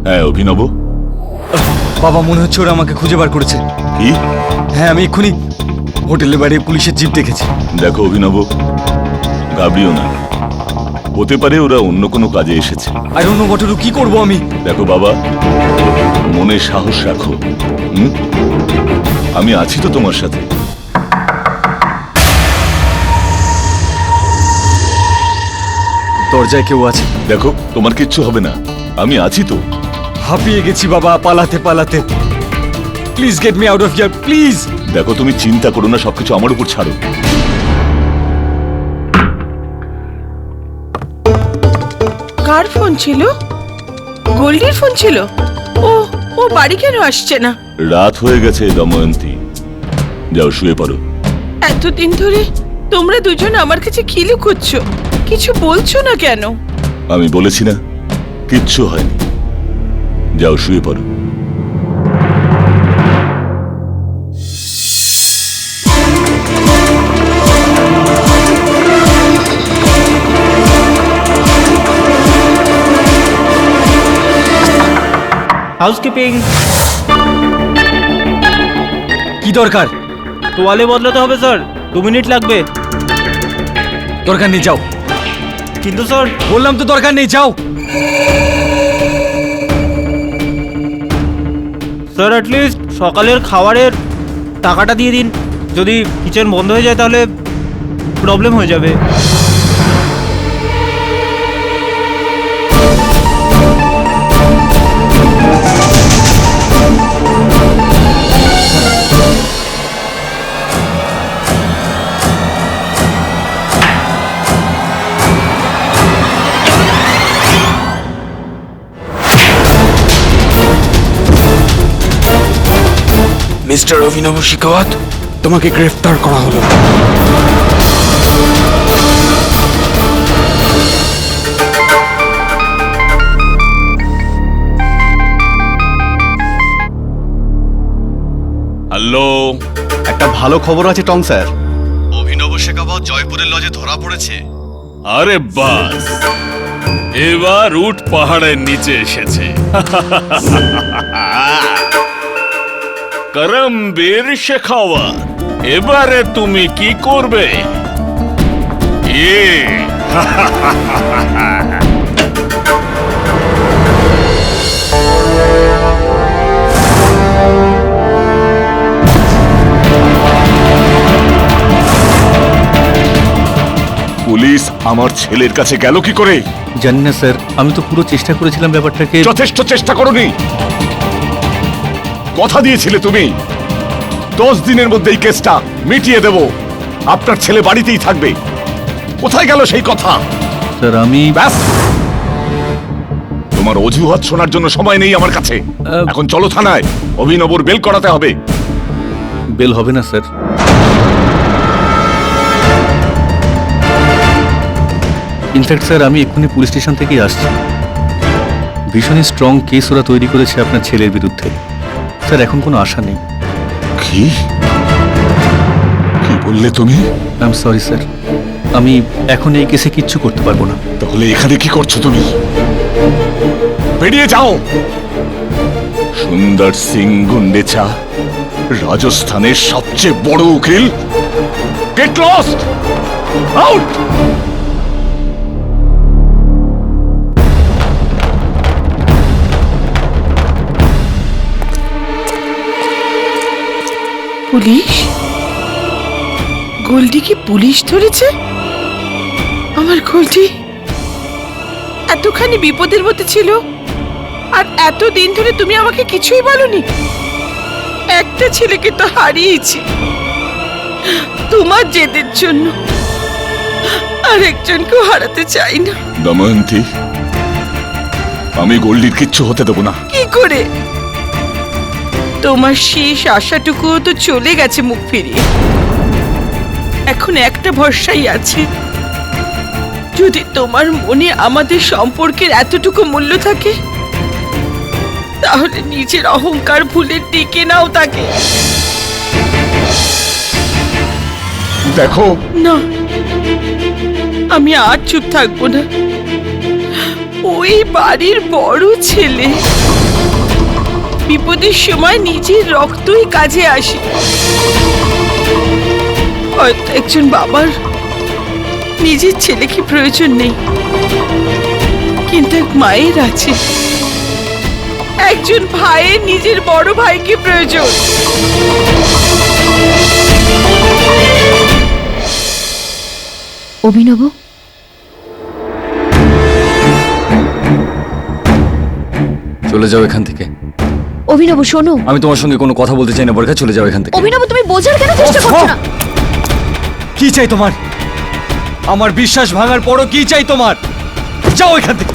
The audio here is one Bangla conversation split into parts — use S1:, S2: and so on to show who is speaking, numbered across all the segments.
S1: হ্যাঁ অভিনব,
S2: বাবা মনে হচ্ছে ওরা আমাকে খুঁজে বার করেছে।
S1: কি?
S2: হ্যাঁ, আমি এক্ষুনি হোটেলের বাইরে পুলিশের জিপ দেখেছি।
S1: দেখো অভিনব, ঘাবড়িও না, হতে পারে ওরা অন্য কোনো কাজে এসেছে।
S2: I don't know what to do. কি করবো আমি?
S1: দেখো বাবা, মনে সাহস রাখো। আমি আছি তো তোমার সাথে।
S2: দরজায় কেউ আছে।
S1: দেখো তোমার কিচ্ছু হবে না, আমি আছি তো।
S2: হাঁপিয়ে গেছি বাবা পালাতে পালাতে। Please get me out of here, please.
S1: দেখো তুমি চিন্তা করো না, সবকিছু আমার উপর ছাড়ো।
S3: কার ফোন ছিল? গোল্ডির ফোন ছিল। ও ও বাড়ি কেন আসছে না?
S1: রাত হয়ে গেছে দময়ন্তী, যাও শুয়ে পড়ো।
S3: এতদিন ধরে তোমরা দুজন আমার কাছে কি লুকোচ্ছ? কিছু বলছো না কেন?
S1: আমি বলেছি না, কিচ্ছু হয়নি, যাও শুয়ে পড়ো।
S4: হাউসকিপিং।
S2: কি দরকার?
S4: তোয়ালে বদলাতে হবে স্যার, 2 মিনিট লাগবে।
S2: দরকার নেই, যাও।
S4: কিন্তু স্যার,
S2: বললাম তো দরকার নেই, যাও।
S4: স্যার অ্যাটলিস্ট সকালের খাবারের টাকাটা দিয়ে দিন। যদি কিচেন বন্ধ হয়ে যায় তাহলে প্রবলেম হয়ে যাবে।
S5: মিস্টার অভিনব শেখাওয়াত, তোমাকে গ্রেফতার করা হলো।
S1: হ্যালো,
S6: একটা ভালো খবর আছে টং স্যার। অভিনব শেখাওয়াত জয়পুরের লজে ধরা পড়েছে।
S7: আরে বাস, এবার উট পাহাড়ের নিচে এসেছে। করমবীর শেখাওয়াত, এবারে তুমি কি করবে?
S1: পুলিশ আমার ছেলের কাছে গেল কি করে?
S6: জানি না স্যার, আমি তো পুরো চেষ্টা করেছিলাম ব্যাপারটাকে।
S1: যথেষ্ট চেষ্টা করনি, কথা দিয়েছিলে তুমি 10 দিনের মধ্যে এই কেসটা মিটিয়ে দেব, আপনার ছেলে বাড়িতেই থাকবে। কোথায় গেল সেই কথা?
S6: স্যার আমি
S1: ব্যাস, তোমার অজুহাত শোনার জন্য সময় নেই আমার কাছে। এখন চলো থানায়, অভিনবর বেল করাতে হবে।
S6: বেল হবে না স্যার। ইনফ্যাক্ট স্যার, আমি এক্ষুনি পুলিশ স্টেশন থেকেই আসছি। ভীষণই স্ট্রং কেস ওরা তৈরি করেছে আপনার ছেলের বিরুদ্ধে। স্যার এখন কোনো আশা নেই।
S1: কি কি বললে তুমি?
S6: আই এম সরি স্যার, আমি এখন এই কেসে কিচ্ছু করতে পারবো না।
S1: তাহলে এখানে কি করছো তুমি? বেরিয়ে যাও। সুন্দর সিং গুন্ডেচা, রাজস্থানের সবচেয়ে বড় উকিল। Get lost, out.
S3: Police? Goldie কি পুলিশ ধরেছে? আমার গোল্ডি এতখানি বিপদের মধ্যে ছিল, আর এতদিন ধরে তুমি আমাকে কিছুই বলনি। একটা ছেলেকে তো হারিয়েছি তোমার জেদের জন্য, আর একজনকেও হারাতে চাই না।
S1: দময়ন্তী, আমি গোল্ডির কিচ্ছু হতে দেবো না।
S3: কি করে? তোমার শেষ আশাটুকুও তো চলে গেছে মুখ ফিরিয়ে। এখন একটা ভরসাই আছে, যদি তোমার মনে আমাদের সম্পর্কের এতটুকু মূল্য থাকে, তাহলে নিজের অহংকার ভুলে টিকে নাও তাকে।
S1: দেখো
S3: না, আমি আর চুপ থাকবো না। ওই বাড়ির বড় ছেলে বিপদের সময় নিজের রক্তই কাজে আসে। হয়তো একজন বাবার নিজের ছেলেকে প্রয়োজন নেই, কিন্তু এক মায়ের আছে। একজন ভাইয়ের নিজের বড় ভাইকে প্রয়োজন।
S8: অভিনব,
S2: চলে যাও এখান থেকে।
S8: অভিনব শোনো।
S2: আমি তোমার সঙ্গে কোনো কথা বলতে চাই না বরখা, চলে যাও এখান থেকে।
S8: অভিনব তুমি বোঝার কেন চেষ্টা করছো না?
S2: কি চাই তোমার? আমার বিশ্বাস ভাঙার পরও কি চাই তোমার? যাও এখান থেকে।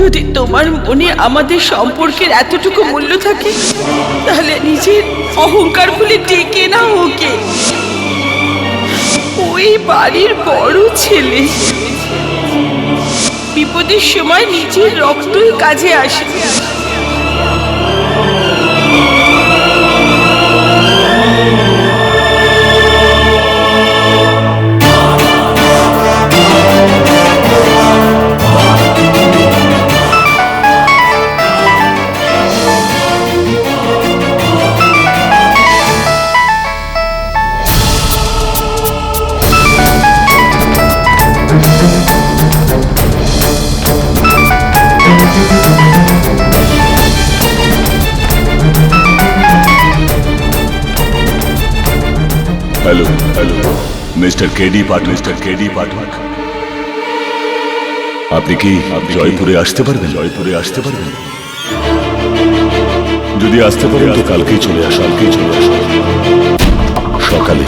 S3: যদি তোমার মনে আমাদের সম্পর্কের এতটুকু মূল্য থাকে, তাহলে নিজের অহংকার ভুলে ডেকে না ওকে। ওই বাড়ির বড় ছেলে, বিপদের সময় নিজের রক্তই কাজে আসে।
S1: হ্যালো হ্যালো, মিস্টার কেডি পাঠক, আপনি কি জয়পুরে আসতে পারবেন? যদি আসতে পারেন তো কালকেই চলে আসুন। সকালে।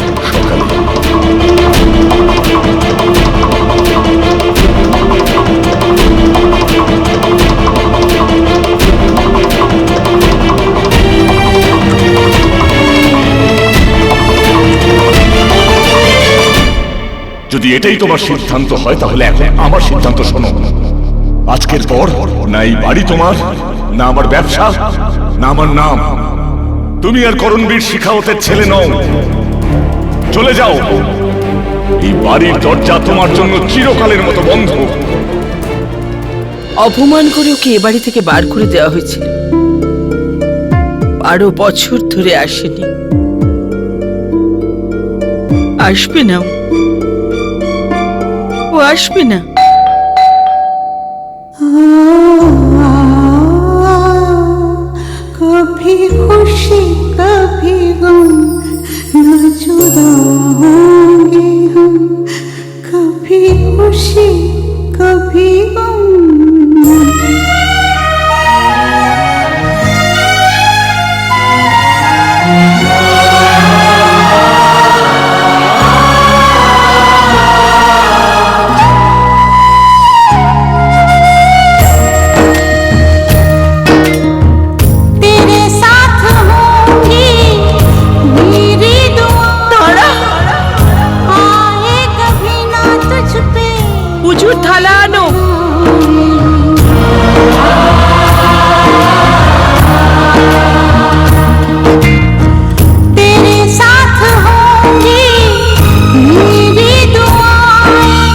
S1: যদি এটাই তোমার সিদ্ধান্ত হয়, তাহলে এখন আমার সিদ্ধান্ত শোনো। আজকের পর না এই বাড়ি তোমার, না আমার ব্যবসা, না আমার নাম। তুমি আর করণবীর শিখাওয়াতের ছেলে নও। চলে যাও। এই বাড়ির দরজা তোমার জন্য চিরকালের মতো বন্ধ।
S3: অপমান করে ওকে এ বাড়ি থেকে বার করে দেওয়া হয়েছিল। 12 বছর ধরে আসেনি, আসবে না। ও আসবে না।
S9: कभी खुशी कभी गम न जुदा होंगे हम, कभी खुशी कभी गम।
S3: পুজোর থালা আনো।
S9: तेरे साथ होंगी मेरी दुआएं,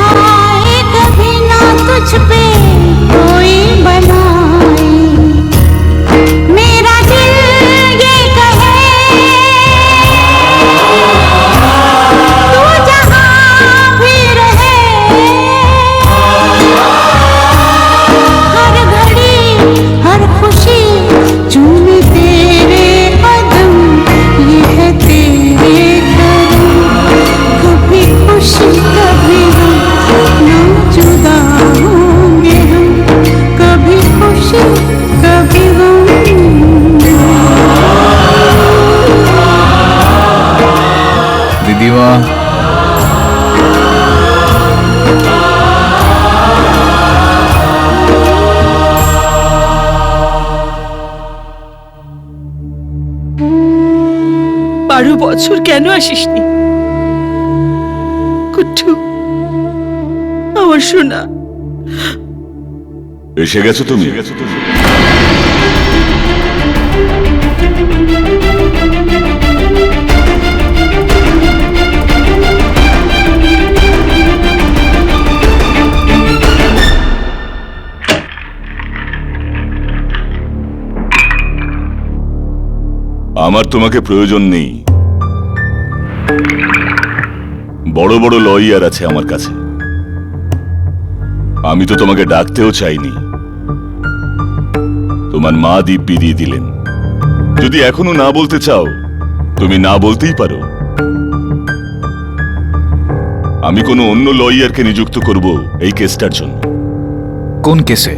S9: आए कभी ना तुझ पे कोई बनाए। मेरा दिल ये कहे तू जहाँ भी रहे, हर घड़ी हर खुशी चूमे तेरे कदम, ये है तेरे करम। कभी खुशी कभी गम ना जुदा होंगे हम, कभी खुशी कभी गम।
S6: দিদিমা,
S3: বারো বছর কেন আসিসনি? কুট্টু, আমার সোনা।
S1: এসে গেছো তুমি? আমার তোমাকে প্রয়োজন নেই। বড় বড় লয়ার আছে আমার কাছে। আমি তো তোমাকে ডাকতেও চাইনি, তোমার মা দিব্যি দিয়ে দিলেন। যদি এখনো না বলতে চাও তুমি না বলতেই পারো। আমি কোনো অন্য লয়ারকে নিযুক্ত করব এই কেসটার জন্য।
S5: কোন কেসে?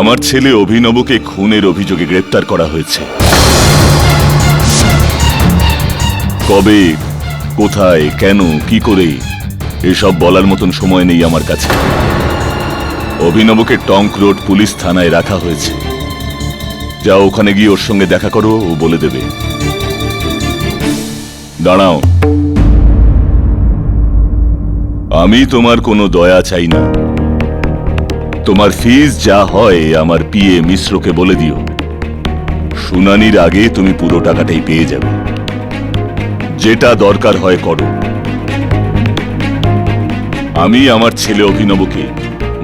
S1: আমার ছেলে অভিনবকে খুনের অভিযোগে গ্রেপ্তার করা হয়েছে। কবে, কোথায়, কেন, কি করে এসব বলার মতন সময় নেই আমার কাছে। অভিনবকে টঙ্ক রোড পুলিশ থানায় রাখা হয়েছে। যাও ওখানে গিয়ে ওর সঙ্গে দেখা করো, ও বলে দেবে। দাঁড়াও, আমি তোমার কোনো দয়া চাই না। তোমার ফিস যা হয় আমার পিএ মিশ্রকে বলে দিও। শুনানির আগে তুমি পুরো টাকাটাই পেয়ে যাবে। যেটা দরকার হয় করো। আমি আমার ছেলে অভিনবকে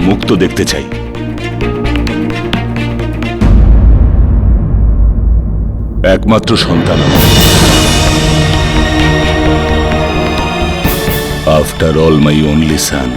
S1: মুক্ত দেখতে চাই। একমাত্র সন্তান আমার। আফটার অল মাই অনলি সান।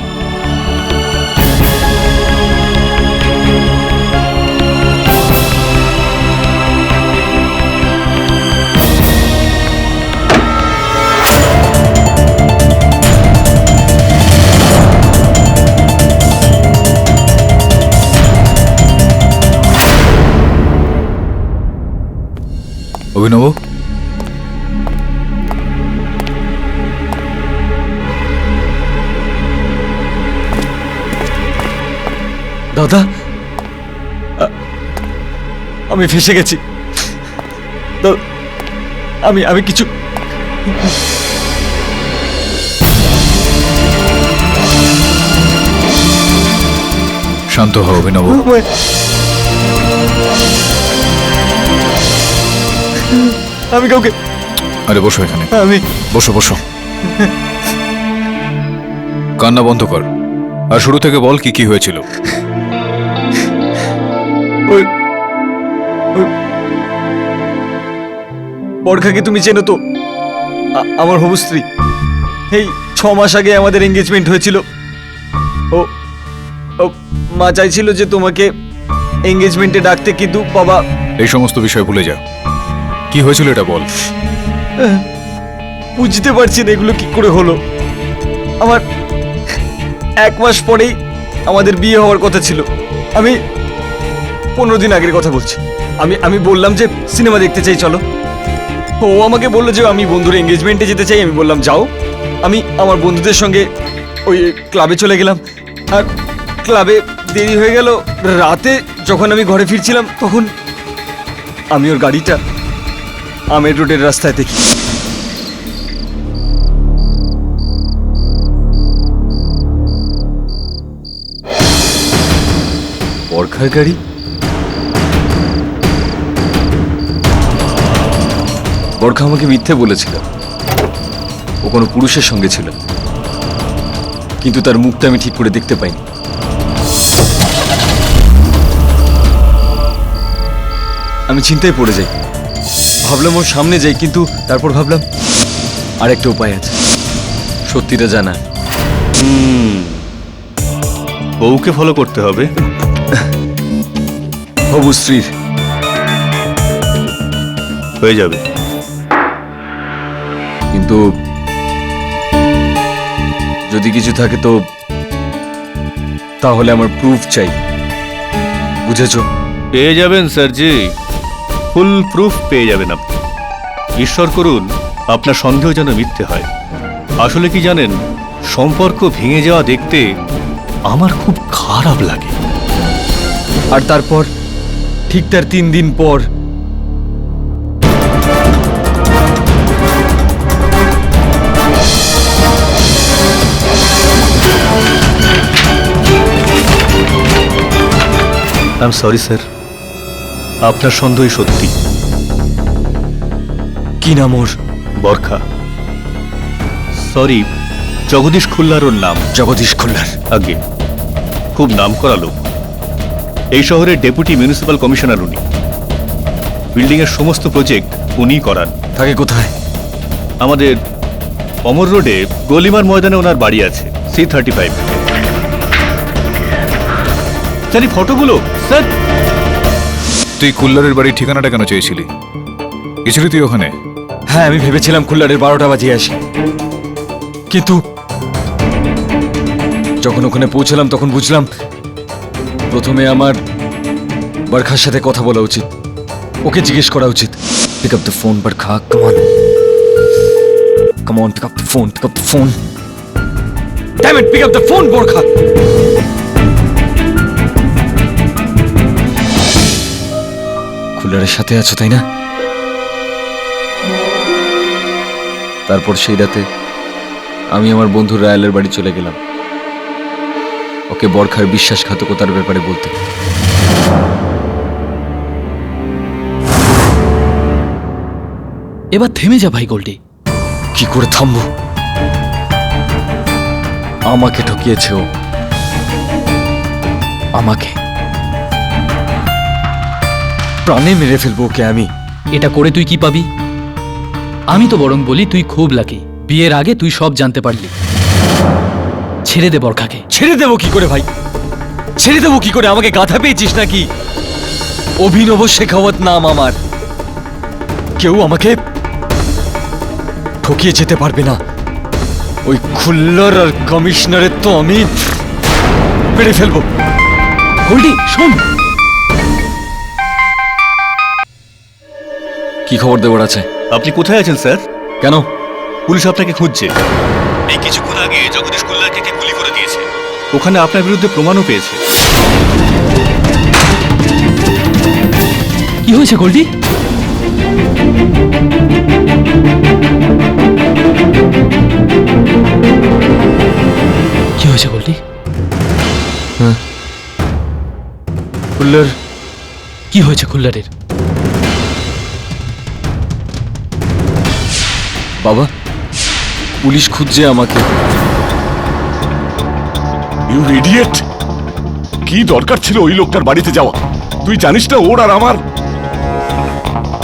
S5: অভিনব,
S2: দাদা, আমি ফেসে গেছি। আমি কিছু
S5: শান্ত হও অভিনব।
S2: আমি কাউকে
S5: আরে বসো এখানে,
S2: আমি
S5: বসো বসো। কান্না বন্ধ কর, আর শুরু থেকে বল কি কি হয়েছিল।
S2: বরখাকে তুমি চেনো তো? আমার হবু স্ত্রী। এই 6 মাস আগে আমাদের এঙ্গেজমেন্ট হয়েছিল। ও ও মা চাইছিল যে তোমাকে এঙ্গেজমেন্টে ডাকতে, কিন্তু বাবা।
S5: এই সমস্ত বিষয় ভুলে যা, কি হয়েছিল এটা বল।
S2: বুঝতে পারছি না এগুলো কি করে হলো। আমার 1 মাস পরেই আমাদের বিয়ে হওয়ার কথা ছিল। আমি 15 দিন আগের কথা বলছি। আমি বললাম যে সিনেমা দেখতে চাই, চলো। ও আমাকে বললো যে আমি বন্ধুর এঙ্গেজমেন্টে যেতে চাই। আমি বললাম যাও। আমি আমার বন্ধুদের সঙ্গে ওই ক্লাবে চলে গেলাম। আর ক্লাবে দেরি হয়ে গেল। রাতে যখন আমি ঘরে ফিরছিলাম তখন আমি ওর গাড়িটা আমের রোডের রাস্তায় দেখি। বরখার গাড়ি? বরখা আমাকে মিথ্যে বলেছিল, ও কোনো পুরুষের সঙ্গে ছিল, কিন্তু তার মুখটা আমি ঠিক করে দেখতে পাইনি। আমি চিন্তায় পড়ে যাই। ভাবলাম ওর সামনে যাই, কিন্তু তারপর ভাবলাম আরেকটা উপায় আছে, সত্যিটা জানা।
S6: বউকে ফলো করতে হবে।
S2: হবু স্ত্রীর
S6: হয়ে যাবে,
S2: কিন্তু যদি কিছু থাকে তো তাহলে আমার প্রুফ চাই, বুঝেছো?
S6: পেয়ে যাবেন স্যারজি, ফুল প্রুফ পেয়ে যাবেন আপনি। ঈশ্বর করুন আপনার সন্দেহ যেন মিথ্যে হয়। আসলে কি জানেন, সম্পর্ক ভেঙে যাওয়া দেখতে আমার খুব খারাপ লাগে।
S2: আর তারপর ঠিক তার 3 দিন পর
S6: আই এম সরি স্যার, আপনার সন্দেহই সত্যি।
S2: কি নাম ওর?
S6: বরখা। সরি, জগদীশ খুল্লার ওর নাম।
S2: জগদীশ খুল্লার?
S6: আগে খুব নাম করা লোক, এই শহরের ডেপুটি মিউনিসিপাল কমিশনার উনি। বিল্ডিংয়ের সমস্ত প্রজেক্ট উনিই করান।
S2: থাকে কোথায়?
S6: আমাদের অমর রোডে গলিমার ময়দানে ওনার বাড়ি আছে, C35। স্যার এই ফটোগুলো স্যার।
S10: তুই কুল্লারের বাড়ির ঠিকানাটা কেন চেয়েছিলি? গেছিলি তুই ওখানে?
S2: হ্যাঁ, আমি ভেবেছিলাম কুল্লারের 12টা বাজিয়ে আসি, কিন্তু যখন ওখানে পৌঁছলাম তখন বুঝলাম প্রথমে আমার বরখার সাথে কথা বলা উচিত, ওকে জিজ্ঞেস করা উচিত। Pick up the phone Barkha, come on, come on, pick up the phone, pick up the phone, damn it, pick up the phone Barkha. কুল্লারের সাথে আছো তাই না? তারপর সেই রাতে আমি আমার বন্ধু রায়ালের বাড়ি চলে গেলাম ওকে বরখার বিশ্বাসঘাতকতার ব্যাপারে বলতে।
S11: এবার থেমে যা ভাই গোল্ডি।
S2: কি করে থামবো? আমাকে ঠকিয়েছে ও, আমাকে প্রাণে মেরে ফেলবো ওকে আমি।
S11: এটা করে তুই কি পাবি? আমি তো বরং বলি তুই খুব লাকি, বিয়ের আগে তুই সব জানতে পারলি। ছেড়ে দে বরখাকে।
S2: ছেড়ে দেবো কি করে ভাই? ছেড়ে দেবো কি করে? আমাকে গাধা পেয়েছিস নাকি? অভিনব শেখাওয়াত নাম আমার। কেউ আমাকে ঠকিয়ে যেতে পারবে না। ওই খুল্লার আর কমিশনারের তো আমি মেরে ফেলবো।
S11: গোল্ডি শোন,
S2: কি খবর দেওয়ার আছে?
S6: আপনি কোথায় আছেন স্যার?
S2: কেন?
S6: পুলিশ আপনাকে খুঁজছে। এই কিছুক্ষণ আগে জগদীশ কুল্লারকে কে গুলি করে দিয়েছে। ওখানে আপনার বিরুদ্ধে প্রমাণও পেয়েছে।
S11: কি হয়েছে গোল্ডি? কি হয়েছে গোল্ডি?
S2: খুল্লার
S11: কি হয়েছে খুল্লারের?
S2: বাবা, পুলিশ খুঁজছে আমাকে।
S1: You idiot! কি দরকার ছিল ওই লোকটার বাড়িতে যাওয়া? তুই জানিস না ওর আর আমার?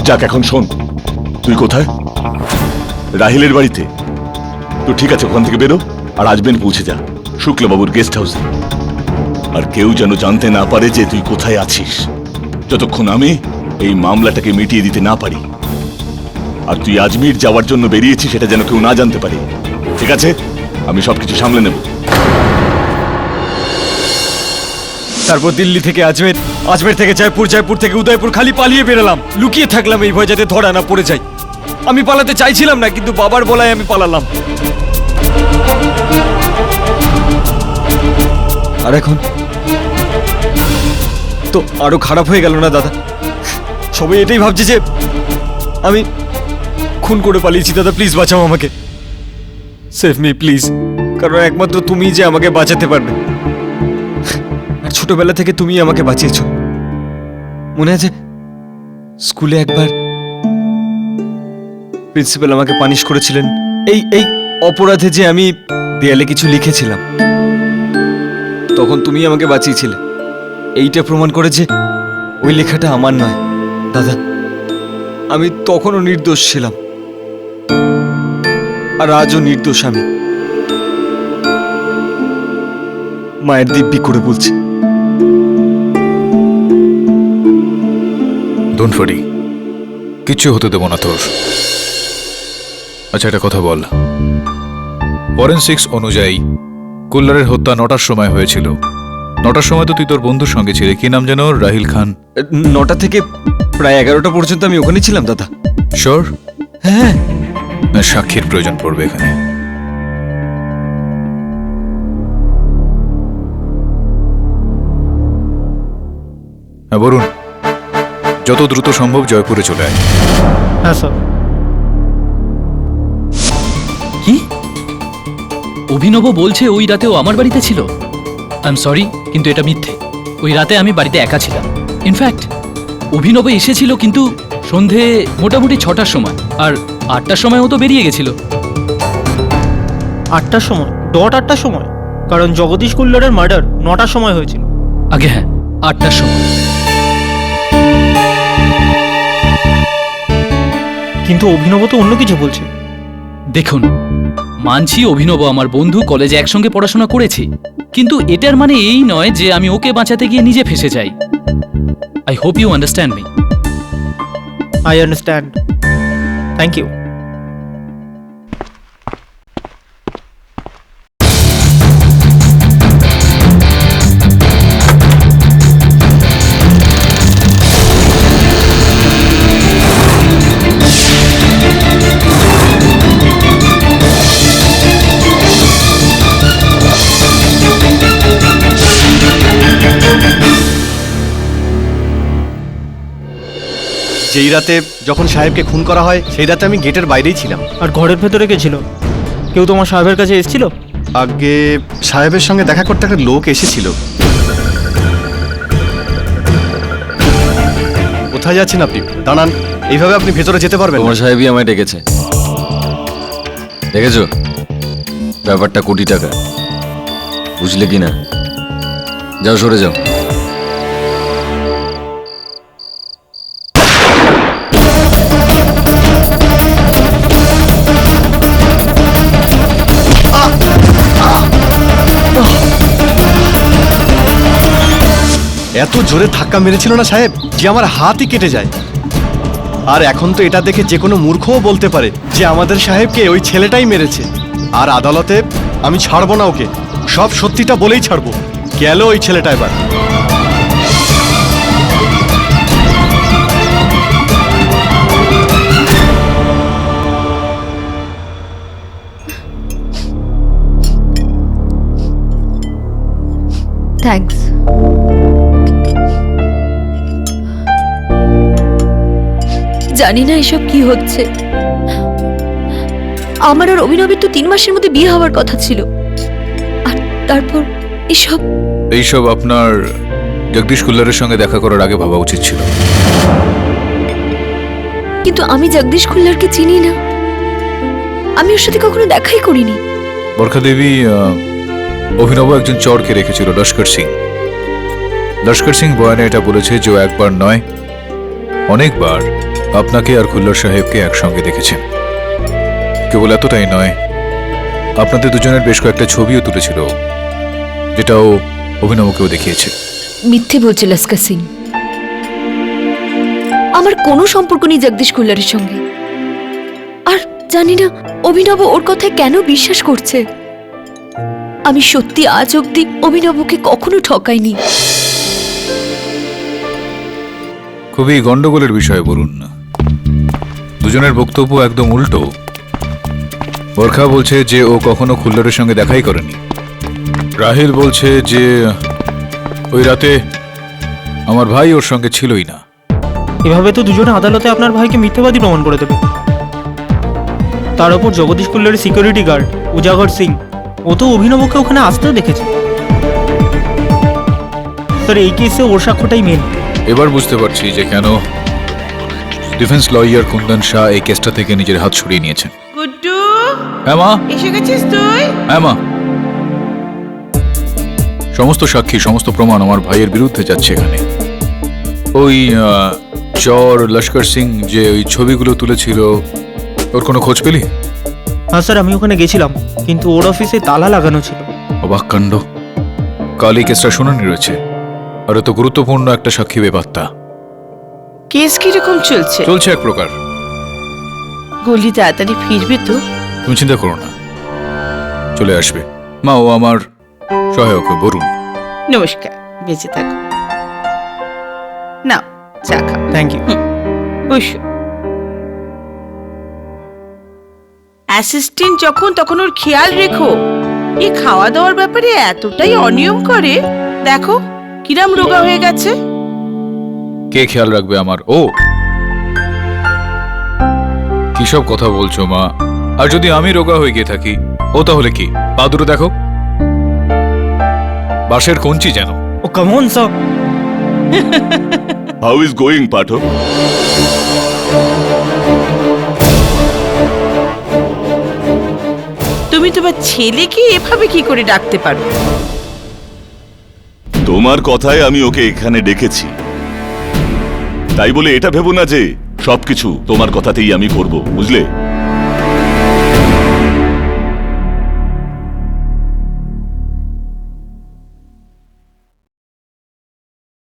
S1: যাক, এখন শোন, তুই কোথায়? রাহিলের বাড়িতে? তো ঠিক আছে, ওখান থেকে বেরো আর আজবেন পৌঁছে যা শুক্লবাবুর গেস্ট হাউসে। আর কেউ যেন জানতে না পারে যে তুই কোথায় আছিস, যতক্ষণ আমি এই মামলাটাকে মিটিয়ে দিতে না পারি। আর তুই আজমির যাওয়ার জন্য বেরিয়েছিস সেটা যেন কেউ না জানতে পারে, ঠিক আছে? আমি সবকিছু সামলে নেব।
S2: তারপর দিল্লি থেকে আজমের, আজমের থেকে জয়পুর, জয়পুর থেকে উদয়পুর, খালি পালিয়ে বেরোলাম। লুকিয়ে থাকলাম এই ভয় যাতে ধরা না পড়ে যায়। আমি পালাতে চাইছিলাম না, কিন্তু বাবার বলায় আমি পালালাম। আর এখন তো আরো খারাপ হয়ে গেল না দাদা? সবাই এটাই ভাবছে যে আমি খুন করে পালিয়েছি। দাদা প্লিজ বাঁচাও আমাকে, সেভ মি প্লিজ, কারণ একমাত্র তুমি যে আমাকে বাঁচাতে পারবে। আর ছোটবেলা থেকে তুমি আমাকে বাঁচিয়েছো। মনে আছে স্কুলে একবার প্রিন্সিপাল আমাকে পানিশ করেছিলেন এই এই অপরাধে যে আমি দেয়ালে কিছু লিখেছিলাম, তখন তুমি আমাকে বাঁচিয়েছিলে। এইটা প্রমাণ করে যে ওই লেখাটা আমার নয়। দাদা, আমি তখনও নির্দোষ ছিলাম, আর আজও নির্দোষ আমি। মায়ের দিব্যি করে বলছি।
S10: ডোন্ট ওয়ারি, কিচ্ছু হতে দেবো না তোর। আচ্ছা একটা কথা বল, ফরেনসিক্স অনুযায়ী কুল্লারের হত্যা 9টার সময় হয়েছিল। 9টার সময় তো তুই তোর বন্ধুর সঙ্গে ছিলে, কি নাম যেন? রাহিল খান।
S2: 9টা থেকে প্রায় 11টা পর্যন্ত আমি ওখানে ছিলাম দাদা।
S10: শিওর?
S2: হ্যাঁ।
S10: না সাক্ষীর প্রয়োজন পড়বে এখানে। হ্যাঁ বরুণ, যত দ্রুত সম্ভব জয়পুরে চলে আয়।
S4: হ্যাঁ স্যার।
S11: কি? অভিনব বলছে ওই রাতে ও আমার বাড়িতে ছিল। আই এম সরি, কিন্তু এটা মিথ্যে। ওই রাতে আমি বাড়িতে একা ছিলাম। ইনফ্যাক্ট অভিনব এসেছিল কিন্তু সন্ধে মোটামুটি 6টার সময়, আর 8টার সময় ও তো বেরিয়ে গেছিল।
S4: 8টার সময়? ডট 8টার সময়? কারণ জগদীশ কুল্লারের মার্ডার 9টার সময় হয়েছিল।
S11: আগে হ্যাঁ, 8টার সময়।
S4: কিন্তু অভিনব তো অন্য কিছু বলছে।
S11: দেখুন, মানছি অভিনব আমার বন্ধু, কলেজে একসঙ্গে পড়াশোনা করেছি, কিন্তু এটার মানে এই নয় যে আমি ওকে বাঁচাতে গিয়ে নিজে ফেঁসে যাই। I hope you understand me.
S4: I understand, thank you.
S12: যেই রাতে যখন সাহেবকে খুন করা হয় সেই রাতে আমি গেটের বাইরেই ছিলাম।
S4: আর ঘরের ভেতরে কে ছিল? কেউ তোমার সাহেবের কাছে এসেছিল?
S12: আগে সাহেবের সঙ্গে দেখা করতে একটা লোক এসেছিল। কোথায় যাচ্ছেন আপনি? দাঁড়ান, এইভাবে আপনি ভেতরে যেতে পারবেন না।
S2: তোমার সাহেবই আমায় ডেকেছে, দেখেছো? ব্যাপারটা কোটি টাকা, বুঝলে কি না? যাও, সরে যাও।
S12: এত জোরে ধাক্কা মেরেছিল না সাহেব যে আমার হাতই কেটে যায়। আর এখন তো এটা দেখে যে কোনো মূর্খও বলতে পারে যে আমাদের সাহেবকে ওই ছেলেটাই মেরেছে। আর আদালতে আমি ছাড়বো না ওকে, সব সত্যিটা বলেই ছাড়বো। গেল ওই ছেলেটা এবার।
S8: থ্যাঙ্কস। জানি না এসব কি হচ্ছে। আমার আর অভিনবের তো 3 মাসের মধ্যে বিয়ে হওয়ার কথা ছিল, আর তারপর এসব।
S10: এইসব আপনার জগদীশ কুল্লারের সঙ্গে দেখা করার আগে ভাবা উচিত ছিল।
S8: কিন্তু আমি জগদীশ কুল্লারকে চিনি না, আমি ওর সাথে কখনো দেখাই করিনি।
S10: বরখা দেবী, অভিনব একজন চরকে রেখেছিল, লস্কর সিং। লস্কর সিং বয়ানে এটা বলেছে যে ও একবার নয় অনেকবার আপনাকে আর খুল্লার সাহেবকে একসঙ্গে দেখেছেন। কেবল এতটাই নয়, আপনাদের দুজনের বেশ কয়েকটা ছবিও তুলেছিল, যেটা ও অভিনবকেও দেখিয়েছে।
S8: মিথ্যে বলছে লস্কর সিং। আমার কোনো সম্পর্ক নেই জগদীশ কুল্লারের সঙ্গে। আর জানি না অভিনব ওর কথায় কেন বিশ্বাস করছে। আমি সত্যি আজ অব্দি অভিনবকে কখনো ঠকাইনি।
S10: খুবই গন্ডগোলের বিষয় বলুন না। দুজনের বক্তব্য একদম উল্টো। বরখা বলছে যে ও কখনো খুল্লারের সঙ্গে দেখাই করেনি। রাহিল বলছে যে ওই রাতে আমার ভাই ওর সঙ্গে ছিলই না।
S4: এভাবে তো দুজনে আদালতে আপনার ভাইকে মিথ্যাবাদী প্রমাণ করে দেবে। তার উপর জগদীশ কুল্লারের সিকিউরিটি গার্ড উজাগর সিং, ও তো অভিনবকে ওখানে আসতেও দেখেছে। স্যার, এই কেসে ওর সাক্ষ্যটাই মেন।
S10: এবার বুঝতে পারছি যে কেন ডিফেন্স লয়ার কুন্দন শাহ এই কেসটা থেকে নিজের হাত সরিয়ে নিয়েছেন।
S3: গুড্ডু,
S10: হ্যাঁ মা।
S3: এসে গেছিস তুই?
S10: হ্যাঁ মা। সমস্ত সাক্ষী, সমস্ত প্রমাণ আমার ভাইয়ের বিরুদ্ধে যাচ্ছে এখানে। ওই চর লস্কর সিং যে ওই ছবিগুলো তুলেছিল, ওর কোনো খোঁজ পেলি?
S4: হ্যাঁ স্যার, আমি ওখানে গেছিলাম, কিন্তু ওর অফিসে তালা লাগানো ছিল।
S10: অবাক কাণ্ড। কাল এই কেসটা শুনানি রয়েছে, আর এত গুরুত্বপূর্ণ একটা সাক্ষী বেপাত্তা।
S3: কেস কিরকম চলছে?
S10: চলছে এক প্রকার।
S3: গলি তাড়াতাড়ি ফিরবে তো?
S10: তুমি চিন্তা করো না, চলে আসবে। মা, ও আমার সহায়ক বরুণ।
S3: নমস্কার, বেঁচে থাকো। নাও চা খাও।
S4: Thank you.
S3: বসো। অ্যাসিস্ট্যান্ট যখন তখন ওর খেয়াল রেখো। এই খাওয়া দাওয়ার ব্যাপারে এতটাই অনিয়ম করে, দেখো কিরাম রোগা হয়ে গেছে।
S10: কে খেয়াল রাখবে আমার? ও কি সব কথা বলছো মা? আর যদি আমি রোগা হয়ে গিয়ে থাকি, ও তাহলে কি? পা দুটো দেখো, বাঁশের কঞ্চি যেন।
S4: Oh come on sir.
S1: How is going Pathak?
S3: তুমি তোমার ছেলেকে এভাবে কি করে ডাকতে পারো?
S1: তোমার কথায় আমি ওকে এখানে ডেকেছি, তাই বলে এটা ভেবো না যে সবকিছু তোমার কথাতেই আমি করব, বুঝলে?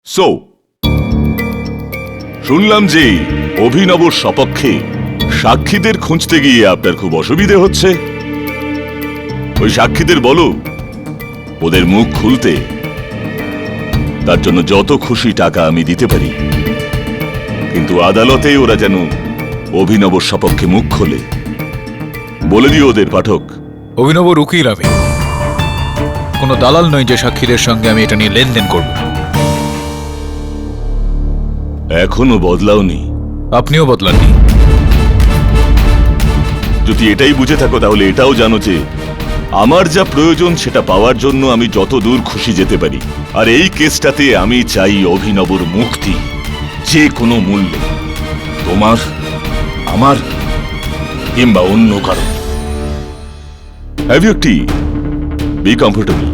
S1: সো শুনলাম যে অভিনবর সপক্ষে সাক্ষীদের খুঁজতে গিয়ে আপনার খুব অসুবিধে হচ্ছে। ওই সাক্ষীদের বলো ওদের মুখ খুলতে, তার জন্য যত খুশি টাকা আমি দিতে পারি, কিন্তু আদালতে ওরা যেন অভিনবর সপক্ষে মুখ খোলে। বলে দিও ওদের পাঠক।
S10: অভিনবর উকিল আমি, কোনো দালাল নই যে সাক্ষীদের সঙ্গে আমি এটা নিয়ে লেনদেন করব।
S1: এখনো বদলাওনি।
S10: আপনিও বদলাননি।
S1: যদি এটাই বুঝে থাকো তাহলে এটাও জানো যে আমার যা প্রয়োজন সেটা পাওয়ার জন্য আমি যত দূর খুশি যেতে পারি। আর এই কেসটাতে আমি চাই অভিনবর মুক্তি, যে কোনো মূল্যে, তোমার, আমার কিংবা অন্য কারো। Have U T? B comfortable.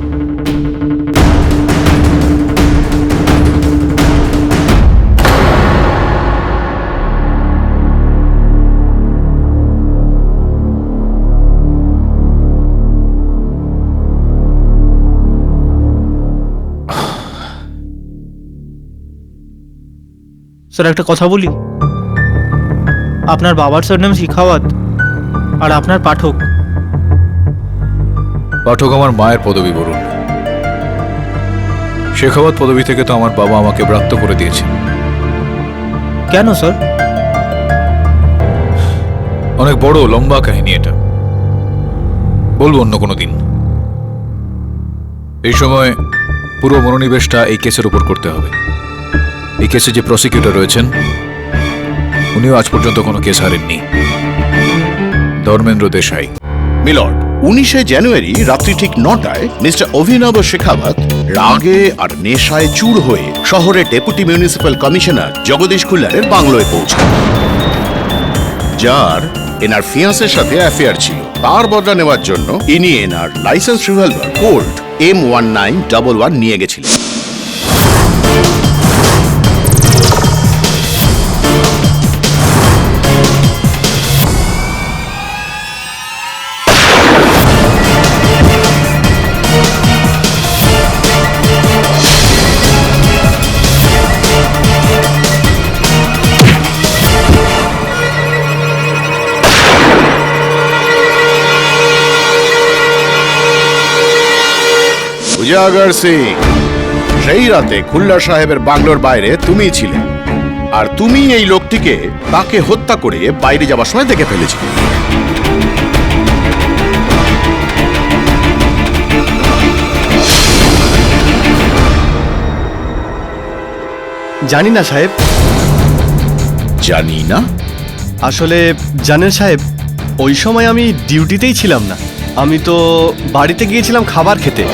S4: Sir একটা কথা বলি, আপনার বাবার সরনেম শিখাওয়াত আর আপনার পাঠক।
S10: পাঠক আমার মায়ের পদবি বলুন। শেখাওয়াত পদবি থেকে তো আমার বাবা আমাকে ব্রাত্য করে দিয়েছে।
S4: কেন স্যার?
S10: অনেক বড় লম্বা কাহিনী এটা, বলবো অন্য কোনো দিন। এই সময় পুরো মনোনিবেশটা এই কেসের উপর করতে হবে। এই কেসে যে প্রসিকিউটর রয়েছেন উনিও আজ পর্যন্ত কোনো কেস হারেননি, ধর্মেন্দ্র দেশাই।
S13: মিলর্ড, 19শে জানুয়ারি রাত্রি ঠিক 9টায় মিস্টার অভিনব শেখাওয়াত রাগে আর নেশায় চূড় হয়ে শহরের ডেপুটি মিউনিসিপ্যাল কমিশনার জগদীশ খুল্লারের বাংলোয় পৌঁছান, যার এনার ফিয়ান্সের সাথে অ্যাফেয়ার ছিল। তার বদলা নেওয়ার জন্য ইনি এনার লাইসেন্স রিভলভার কোল্ট M1911 নিয়ে গেছিলেন। উজাগর সিং, সেই রাতে খুল্লার সাহেবের বাংলোর বাইরে তুমি ছিলে, আর তুমি এই লোকটিকে তাকে হত্যা করে বাইরে যাবার সময় দেখে ফেলেছিলে।
S12: জানি না সাহেব।
S13: জানি না?
S12: আসলে জানেন সাহেব, ওই সময় আমি ডিউটিতেই ছিলাম না, আমি তো বাড়িতে গিয়েছিলাম খাবার খেতে।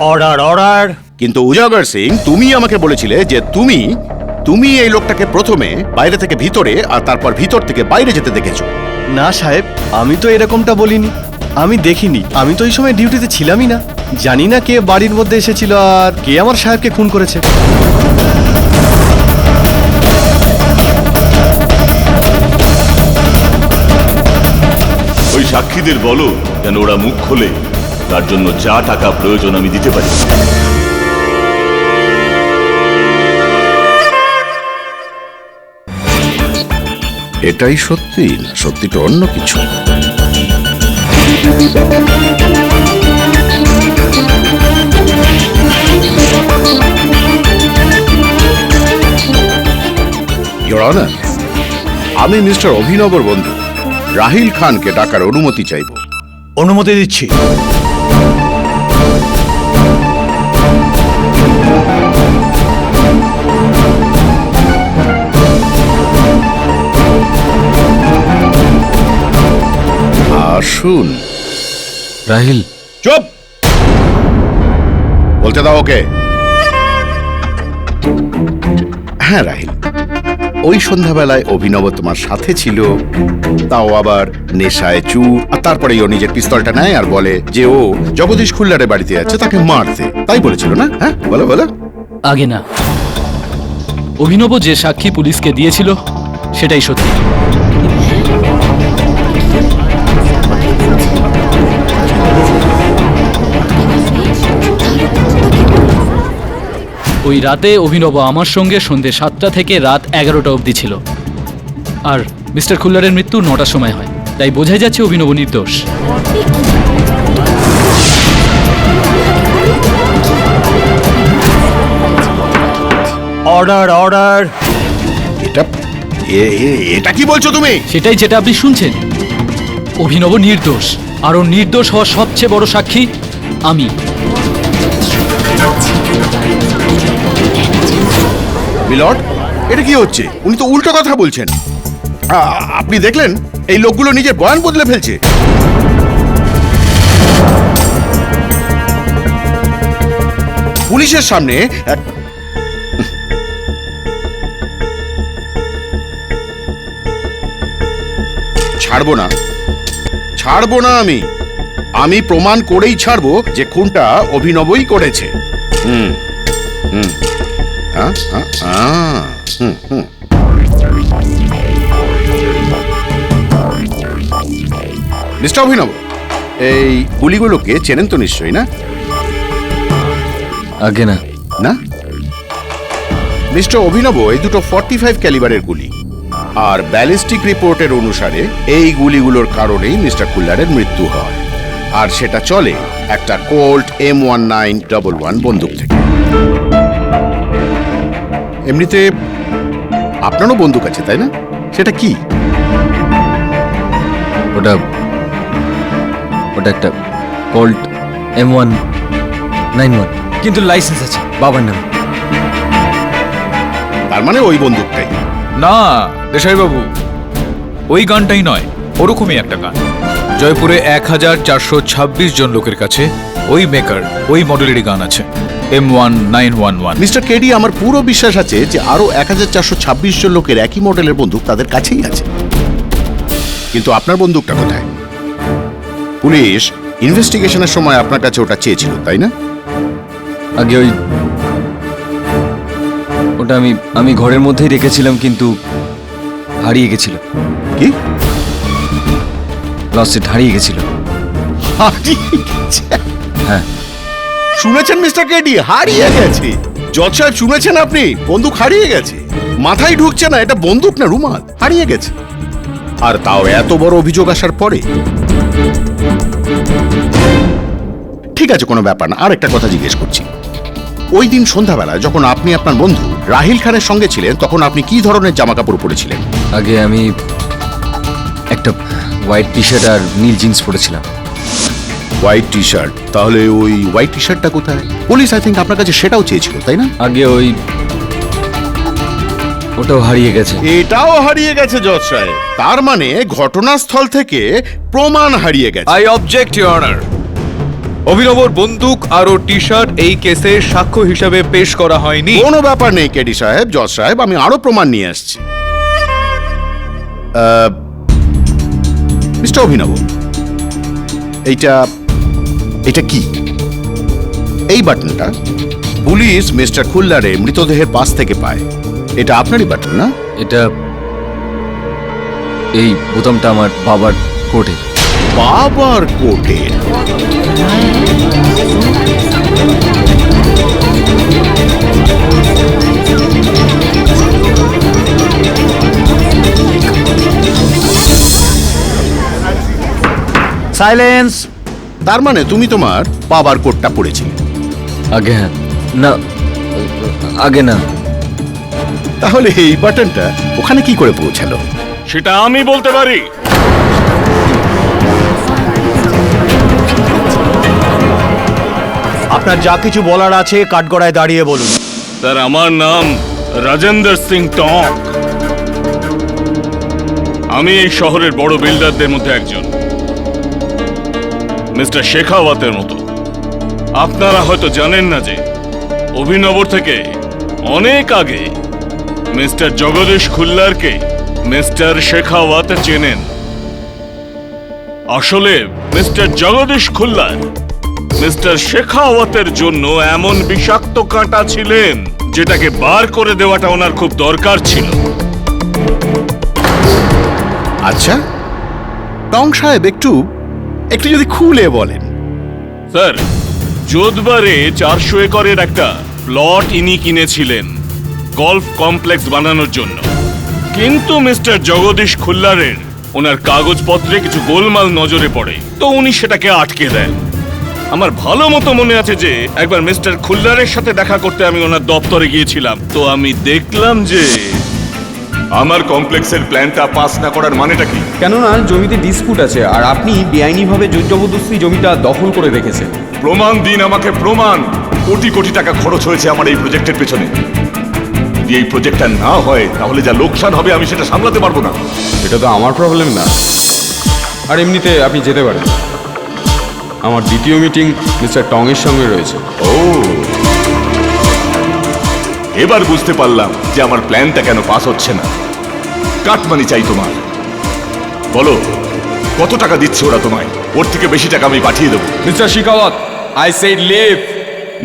S2: Order order.
S13: কিন্তু উজাগর সিং, তুমি আমাকে বলেছিলে যে তুমি এই লোকটাকে প্রথমে বাইরে থেকে ভিতরে আর তারপর ভিতর থেকে বাইরে যেতে দেখেছো।
S12: না সাহেব, আমি তো এরকমটা বলিনি, আমি দেখিনি। আমি তো ওই সময় ডিউটিতে ছিলামই না, জানি না কে বাড়ির মধ্যে এসেছিল আর কে আমার সাহেবকে খুন করেছে।
S1: ওই সাক্ষীদের বলো যেন ওরা মুখ খোলে, তার জন্য যা টাকা প্রয়োজন আমি দিতে পারি।
S13: এটাই সত্যি না সত্যিটা অন্য কিছু? ইওর অনার, আমি মিস্টার অভিনবর বন্ধু রাহিল খানকে ডাকার অনুমতি চাইব।
S2: অনুমতি দিচ্ছি।
S13: আসুন।
S10: রাহিল।
S13: চুপ! বলতে দাও ওকে। হ্যাঁ রাহিল, ওই সন্ধ্যাবেলায় অভিনব তোমার সাথে ছিল, তাও আবার নেশায় চুর, আর তারপরে ও নিজের পিস্তলটা নেয় আর বলে যে ও জগদীশ খুল্লারের বাড়িতে যাচ্ছে তাকে মারতে, তাই বলেছিল না? হ্যাঁ, বলো বলো।
S11: আগে না, অভিনব যে সাক্ষী পুলিশকে দিয়েছিল সেটাই সত্যি। ওই রাতে অভিনব আমার সঙ্গে সন্ধ্যে 7টা থেকে রাত 11টা অবধি ছিল, আর মিস্টার খুল্লারের মৃত্যু 9টার সময় হয়, তাই বোঝাই যাচ্ছে অভিনব নির্দোষ।
S2: Order order.
S13: এটা এটা কি বলছো তুমি?
S11: সেটাই যেটা আপনি শুনছেন। অভিনব নির্দোষ, আর ওর নির্দোষ হওয়ার সবচেয়ে বড় সাক্ষী আমি।
S13: মিলর্ড, এটা কি হচ্ছে? উনি তো উল্টো কথা বলছেন। আপনি দেখলেন এই লোকগুলো নিজের বয়ান বদলে ফেলছে। পুলিশের সামনে ছাড়বো না, ছাড়বো না। আমি প্রমাণ করেই ছাড়বো যে খুনটা অভিনবই করেছে। হুম হুম মিস্টার অভিনব, এই গুলিগুলোকে চেনেন তো নিশ্চয়ই, না?
S2: আগে না।
S13: না? মিস্টার অভিনব, এই দুটো 45 ক্যালিবারের গুলি, আর ব্যালিস্টিক রিপোর্টের অনুসারে এই গুলিগুলোর কারণেই মিস্টার খুল্লারের মৃত্যু হয়, আর সেটা চলে একটা কোল্ট M1911 বন্দুক থেকে। এমনিতে আপনারও বন্দুক আছে, তাই না? সেটা কি?
S2: ওটা একটা কোল্ট M191, কিন্তু লাইসেন্স আছে বাবার নামে।
S13: তার মানে ওই বন্দুকটাই?
S10: না দেশাইবাবু, ওই গানটাই নয়, ওরকমই একটা গান। জয়পুরে 1426 জন লোকের কাছে ওই মেকার, ওই মডেলেরই গান আছে, M1911।
S13: মিস্টার কেডি, আমার পুরো বিশ্বাস আছে যে আরো 1426 জন লোকের একই মডেলের বন্দুক তাদের কাছেই আছে, কিন্তু আপনার বন্দুকটা কোথায়? পুলিশ ইনভেস্টিগেশনের সময় আপনার কাছে ওটা চেয়েছিল, তাই না?
S2: আগে ওটা আমি ঘরের মধ্যেই রেখেছিলাম, কিন্তু হারিয়ে গেছিল।
S13: কি?
S2: লস্ট হারিয়ে গেছিল। হ্যাঁ,
S13: শুনেছেন মিস্টার কেডি, হারিয়ে গেছে। জজ সাহেব, শুনেছেন আপনি? বন্দুক হারিয়ে গেছে। মাথায় ঢুকছে না, এটা বন্দুক না রুমাল। হারিয়ে গেছে, আর তাও এত বড় অভিযোগ আসার পরে। ঠিক আছে, কোনো ব্যাপার না। আর একটা কথা জিজ্ঞেস করছি, ওই দিন সন্ধ্যাবেলা যখন আপনি আপনার বন্ধু রাহিল খানের সঙ্গে ছিলেন, তখন আপনি কি ধরনের জামা কাপড় পরেছিলেন?
S2: আগে আমি একটা হোয়াইট টি শার্ট আর নীল জিন্স পরেছিলাম।
S13: White T shirt? তাহলে ওই হোয়াইট টি শার্টটা কোথায়? পুলিশ আই থিঙ্ক আপনার কাছে সেটাও চেয়েছিল, তাই না?
S2: আগে ওটাও হারিয়ে গেছে।
S13: এটাও হারিয়ে গেছে জজ সাহেব। তার মানে ঘটনাস্থল থেকে প্রমাণ হারিয়ে গেছে।
S10: I object your honour. অভিনবর বন্দুক আর ওর টি শার্ট এই কেসে সাক্ষ্য হিসাবে পেশ করা হয়নি।
S13: কোনো ব্যাপার নেই কেডি সাহেব, জজ সাহেব, আমি আরো প্রমাণ নিয়ে আসছি। মিস্টার অভিনব, এইটা কি? এই বাটনটা পুলিশ মিস্টার খুল্লারের মৃতদেহের পাশ থেকে পায়। এটা আপনারই বাটন, না?
S2: এই বোতামটা আমার বাবার কোটে।
S13: বাবার কোটে?
S2: সাইলেন্স।
S13: তার মানে তুমি তোমার বাবার কোটটা পরেছিলে?
S2: আগে হ্যাঁ। না, আগে না।
S13: তাহলে এই বাটনটা ওখানে কি করে পৌঁছালো?
S7: সেটা আমি বলতে পারি।
S2: আপনার যা কিছু বলার আছে কাঠগড়ায় দাঁড়িয়ে বলুন।
S7: স্যার, আমার নাম রাজেন্দ্র সিং টক। আমি এই শহরের বড় বিল্ডারদের মধ্যে একজন, মিস্টার শেখাওয়াতের মতো। আপনারা হয়তো জানেন না যে অভিনবর থেকে অনেক আগে মিস্টার জগদীশ খুল্লারকে মিস্টার শেখাওয়াত চেনেন। আসলে মিস্টার জগদীশ খুল্লার মিস্টার শেখাওয়াতের জন্য এমন বিষাক্ত কাঁটা ছিলেন যেটাকে বার করে দেওয়াটা ওনার খুব দরকার ছিল।
S13: আচ্ছা, টং সাহেব একটু একটু যদি খুলে বলেন।
S7: স্যার, যোধবারে 400 একরের একটা প্লট ইনি কিনেছিলেন গলফ কমপ্লেক্স বানানোর জন্য, কিন্তু মিস্টার জগদীশ খুল্লারের ওনার কাগজপত্রে কিছু গোলমাল নজরে পড়ে, তো উনি সেটাকে আটকে দেন। আমার ভালো মতো মনে আছে যে একবার মিস্টার খুল্লারের সাথে দেখা করতে আমি ওনার দপ্তরে গিয়েছিলাম, তো আমি দেখলাম যে
S1: আমার কমপ্লেক্সের প্ল্যানটা পাস না করার মানেটা কি?
S5: কেননা জমিতে ডিসপুট আছে আর আপনি বেআইনিভাবে জোর জবরদস্তি জমিটা দখল করে রেখেছেন।
S1: প্রমাণ দিন আমাকে, প্রমাণ। কোটি কোটি টাকা খরচ হয়েছে আমার এই প্রজেক্টের পেছনে। যদি এই প্রজেক্টটা না হয় তাহলে যা লোকসান হবে আমি সেটা সামলাতে পারবো না।
S5: এটা তো আমার প্রবলেম না, আর এমনিতে আপনি যেতে পারেন। আমার দ্বিতীয় মিটিং মিস্টার টং এর সঙ্গে রয়েছে।
S1: ও, এবার বুঝতে পারলাম যে আমার প্ল্যানটা কেন পাস হচ্ছে না। কাটমানি চাই তোমার। বলো কত টাকা দিচ্ছে ওরা তোমায়? ওর থেকে বেশি টাকা আমি পাঠিয়ে দেবো।
S5: Mister Shekhawat, I said leave.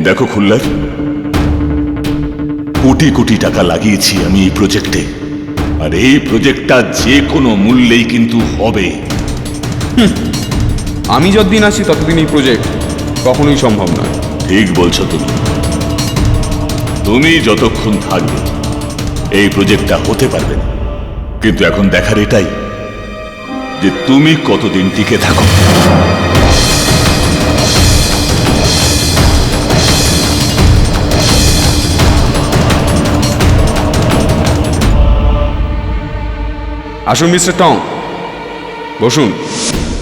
S1: দেখো খুল্লার, কোটি কোটি টাকা লাগিয়েছি আমি এই প্রজেক্টে, আর এই প্রজেক্টটা যে কোনো মূল্যেই কিন্তু হবে।
S5: আমি যতদিন আছি ততদিন এই প্রজেক্ট কখনোই সম্ভব নয়।
S1: ঠিক বলছো তুমি। তুমি যতক্ষণ থাকবে এই প্রজেক্টটা হতে পারবে না, কিন্তু এখন দেখার এটাই যে তুমি কতদিন টিকে থাকো।
S5: আসুন মিস্টার টং, বসুন।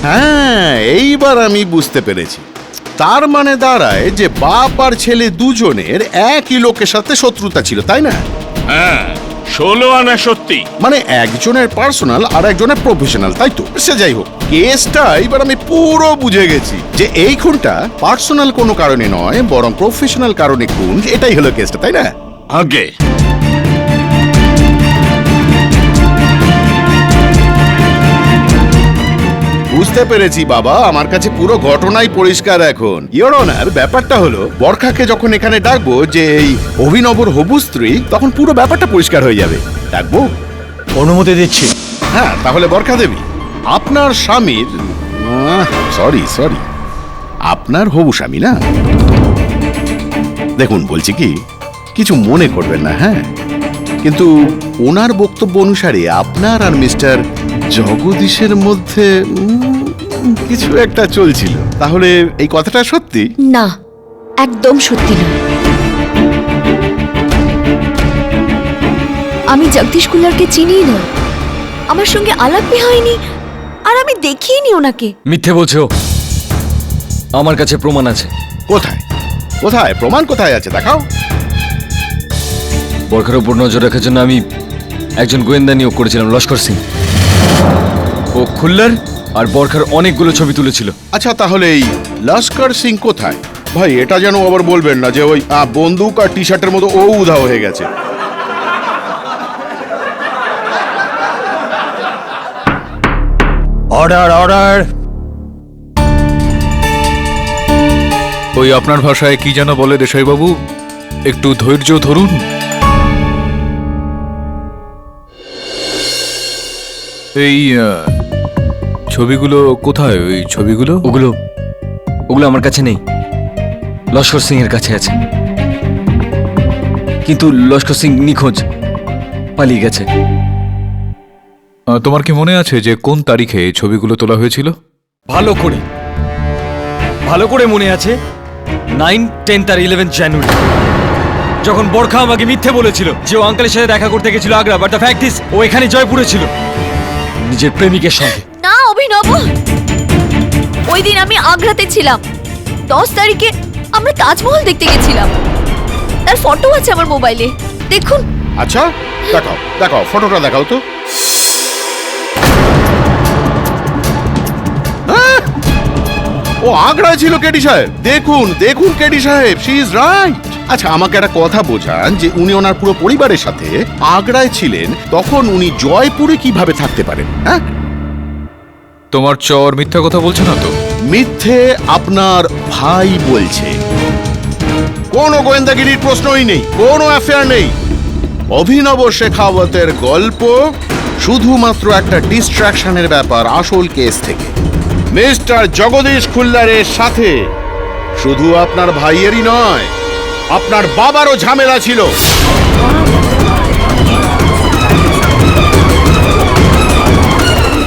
S13: হ্যাঁ, এইবার আমি বুঝতে পেরেছি। তার মানে দাঁড়ায় যে বাপ আর ছেলে দুজনের একই লোকের সাথে শত্রুতা ছিল, তাই না?
S7: হ্যাঁ, 16 আনা সত্যি।
S13: মানে একজনের পার্সোনাল আর একজনের প্রফেশনাল, তাই তো? সে যাই হোক, কেসটা এবার আমি পুরো বুঝে গেছি যে এই খুনটা পার্সোনাল কোনো কারণে নয়, বরং প্রফেশনাল কারণে খুন। এটাই হলো কেসটা, তাই না?
S7: আগে
S13: বুঝতে পেরেছি বাবা, আমার কাছে পুরো ঘটনাই পরিষ্কার এখন। ইওর অনার, ব্যাপারটা হলো বরখাকে যখন এখানে ডাকবো যে এই অভিনবর হবু স্ত্রী, তখন পুরো ব্যাপারটা পরিষ্কার হয়ে যাবে। ডাকবো?
S2: অনুমতি দিচ্ছি।
S13: হ্যাঁ, তাহলে বরখা দেবী, আপনার স্বামীর সরি আপনার হবু স্বামী না? দেখুন, বলছি কি, কিছু মনে করবেন না, হ্যাঁ? কিন্তু ওনার বক্তব্য অনুসারে আপনার আর মিস্টার জগদীশের মধ্যে কিছু একটা চলছিল। তাহলে এই কথাটা সত্যি?
S8: না, একদম সত্যি না। আমি জগদীশ কুল্লারকে চিনি না, আমার সঙ্গে আলাপই হয়নি, আর আমি দেখিনি ওনাকে।
S2: মিথ্যে বলছো। আমার কাছে প্রমাণ আছে।
S13: কোথায় কোথায় প্রমাণ কোথায় আছে? দেখাও।
S2: বরখার উপর নজর রাখার জন্য আমি একজন গোয়েন্দা নিয়োগ করেছিলাম, লস্কর সিং। ও খুল্লার আর বরখার অনেকগুলো ছবি তুলেছিল।
S13: আচ্ছা, তাহলে এই লস্কর সিং কোথায়? ভাই, এটা যেন আবার বলবেন না যে ওই বন্দুক আর টি শার্টের মতো ও উধাও হয়ে গেছে।
S2: Order, order.
S10: ওই আপনার ভাষায় কি যেন বলে দেশাইবাবু, একটু ধৈর্য ধরুন। এই ছবিগুলো কোথায়? ওই ছবিগুলো?
S2: ওগুলো আমার কাছে নেই, লস্কর সিং এর কাছে আছে। কিন্তু লস্কর সিং নিখোঁজ, পালিয়ে গেছে।
S10: তোমার কি মনে আছে যে কোন তারিখে এই ছবিগুলো তোলা হয়েছিল?
S2: ভালো করে মনে আছে। 9, 10 আর 11 জানুয়ারি, যখন বরখা আমাকে মিথ্যে বলেছিল যে ও আঙ্কেলের সাথে দেখা করতে গেছিল Agra, but the fact is ও এখানে জয়পুরে ছিল নিজের প্রেমিকের সঙ্গে।
S8: না অভিনব, ওই দিন আমি আগ্রাতে ছিলাম। 10 তারিখে আমরা তাজমহল দেখতে গেছিলাম, তার ফটো আছে আমার মোবাইলে, দেখুন।
S13: আচ্ছা, দেখাও দেখাও, ফটোটা দেখাও তো। ও আগ্রায় ছিল কেডি সাহেব। দেখুন দেখুন কেডি সাহেব, শি ইজ রাইট। আচ্ছা আমাকে একটা কথা বোঝান যে উনি ওনার পুরো পরিবারের সাথে আগ্রায় ছিলেন, তখন উনি জয়পুরে কিভাবে থাকতে পারেন? হ্যাঁ,
S10: তোমার চর মিথ্যা কথা বলছে না তো?
S13: মিথ্যে আপনার ভাই বলছে। কোনো গোয়েন্দাগিরির প্রশ্নই নেই, কোনো অ্যাফেয়ার নেই। অভিনব শেখাওয়াতের গল্প শুধুমাত্র একটা ডিস্ট্রাকশনের ব্যাপার আসল কেস থেকে। মিস্টার জগদীশ খুল্লারের সাথে শুধু আপনার ভাইয়েরই নয়, আপনার বাবারও ঝামেলা ছিল।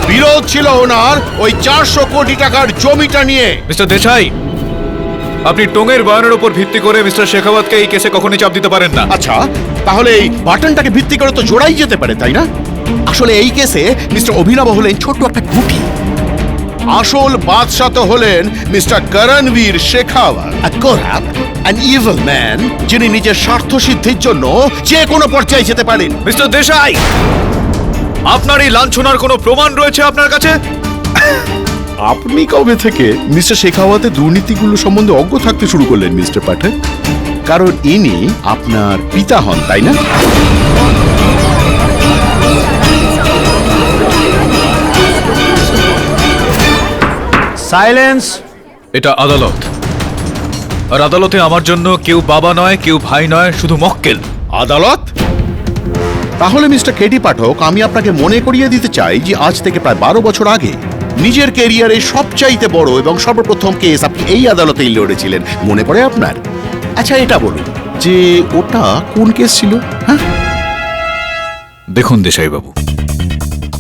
S13: বিরোধ ছিল ওনার ওই 400 কোটি টাকার জমিটা নিয়ে।
S10: মিস্টার দেশাই, আপনি টোঙের বয়ানের উপর ভিত্তি করে মিস্টার শেখাওয়াতকে এই কেসে কখনোই চাপ দিতে পারেন না।
S13: আচ্ছা, তাহলে এই বাটনটাকে ভিত্তি করে তো জোড়াই যেতে পারে, তাই না? আসলে এই কেসে মিস্টার অভিনব হলেন ছোট্ট একটা গুটি। আসল বাদশা তো হলেন mister Karanvir Shekhawat, a corrupt, an evil man, যিনি নিজের স্বার্থ সিদ্ধির জন্য যে কোনো পর্যায়ে যেতে পারেন।
S10: মিস্টার দেশাই, আপনার এই লাঞ্ছনার কোনো প্রমাণ রয়েছে আপনার কাছে?
S13: আপনি কবে থেকে মিস্টার শেখাওয়াতের দুর্নীতিগুলো সম্বন্ধে অজ্ঞ থাকতে শুরু করলেন মিস্টার পাঠক? কারণ ইনি আপনার পিতা হন, তাই না?
S2: সাইলেন্স।
S10: এটা আদালত, আর আদালতে আমার জন্য কেউ বাবা নয়, কেউ ভাই নয়, শুধু মক্কেল।
S13: আদালত? তাহলে মিস্টার কেডি পাঠক, আমি আপনাকে মনে করিয়ে দিতে চাই যে আজ থেকে প্রায় 12 বছর আগে নিজের ক্যারিয়ারে সবচাইতে বড় এবং সর্বপ্রথম কেস আপনি এই আদালতেই লড়েছিলেন। মনে পড়ে আপনার? আচ্ছা এটা বলুন যে ওটা কোন কেস ছিল? হ্যাঁ,
S10: দেখুন দেশাই বাবু,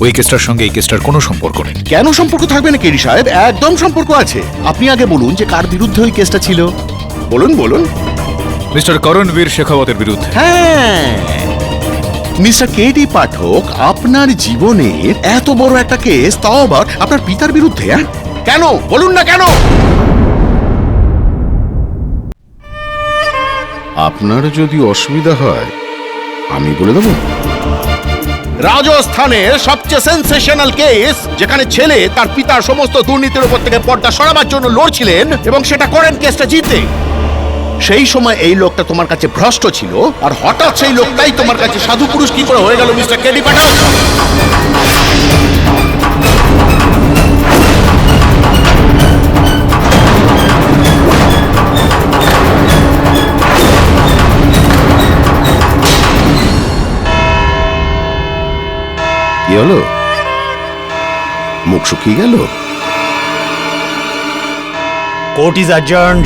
S10: ওই কেসটার সঙ্গে এই কেসটার কোনো সম্পর্ক নেই।
S13: কেন সম্পর্ক থাকবে না কেডি সাহেব? একদম সম্পর্ক আছে। আপনি আগে বলুন যে কার বিরুদ্ধে ওই কেসটা ছিল। বলুন বলুন।
S10: মিস্টার করণবীর শেখাওয়াতের বিরুদ্ধে।
S13: হ্যাঁ, মিস্টার কেডি পাঠক, আপনার জীবনের এত বড় একটা কেস, তাও আবার আপনার পিতার বিরুদ্ধে। হ্যাঁ, কেন বলুন না কেন? আপনার যদি অসুবিধা হয় আমি বলে দেব। রাজস্থানের সবচেয়ে সেন্সেশনাল কেস, যেখানে ছেলে তার পিতার সমস্ত দুর্নীতির উপর থেকে পর্দা সরাবার জন্য লড়ছিলেন এবং সেটা করেন কেসটা জিতে। সেই সময় এই লোকটা তোমার কাছে ভ্রষ্ট ছিল, আর হঠাৎ সেই লোকটাই তোমার কাছে সাধু পুরুষ কি করে হয়ে গেল মিস্টার কেডি পাঠক? কি হলো? মুখ শুকিয়ে গেল?
S2: Court is adjourned.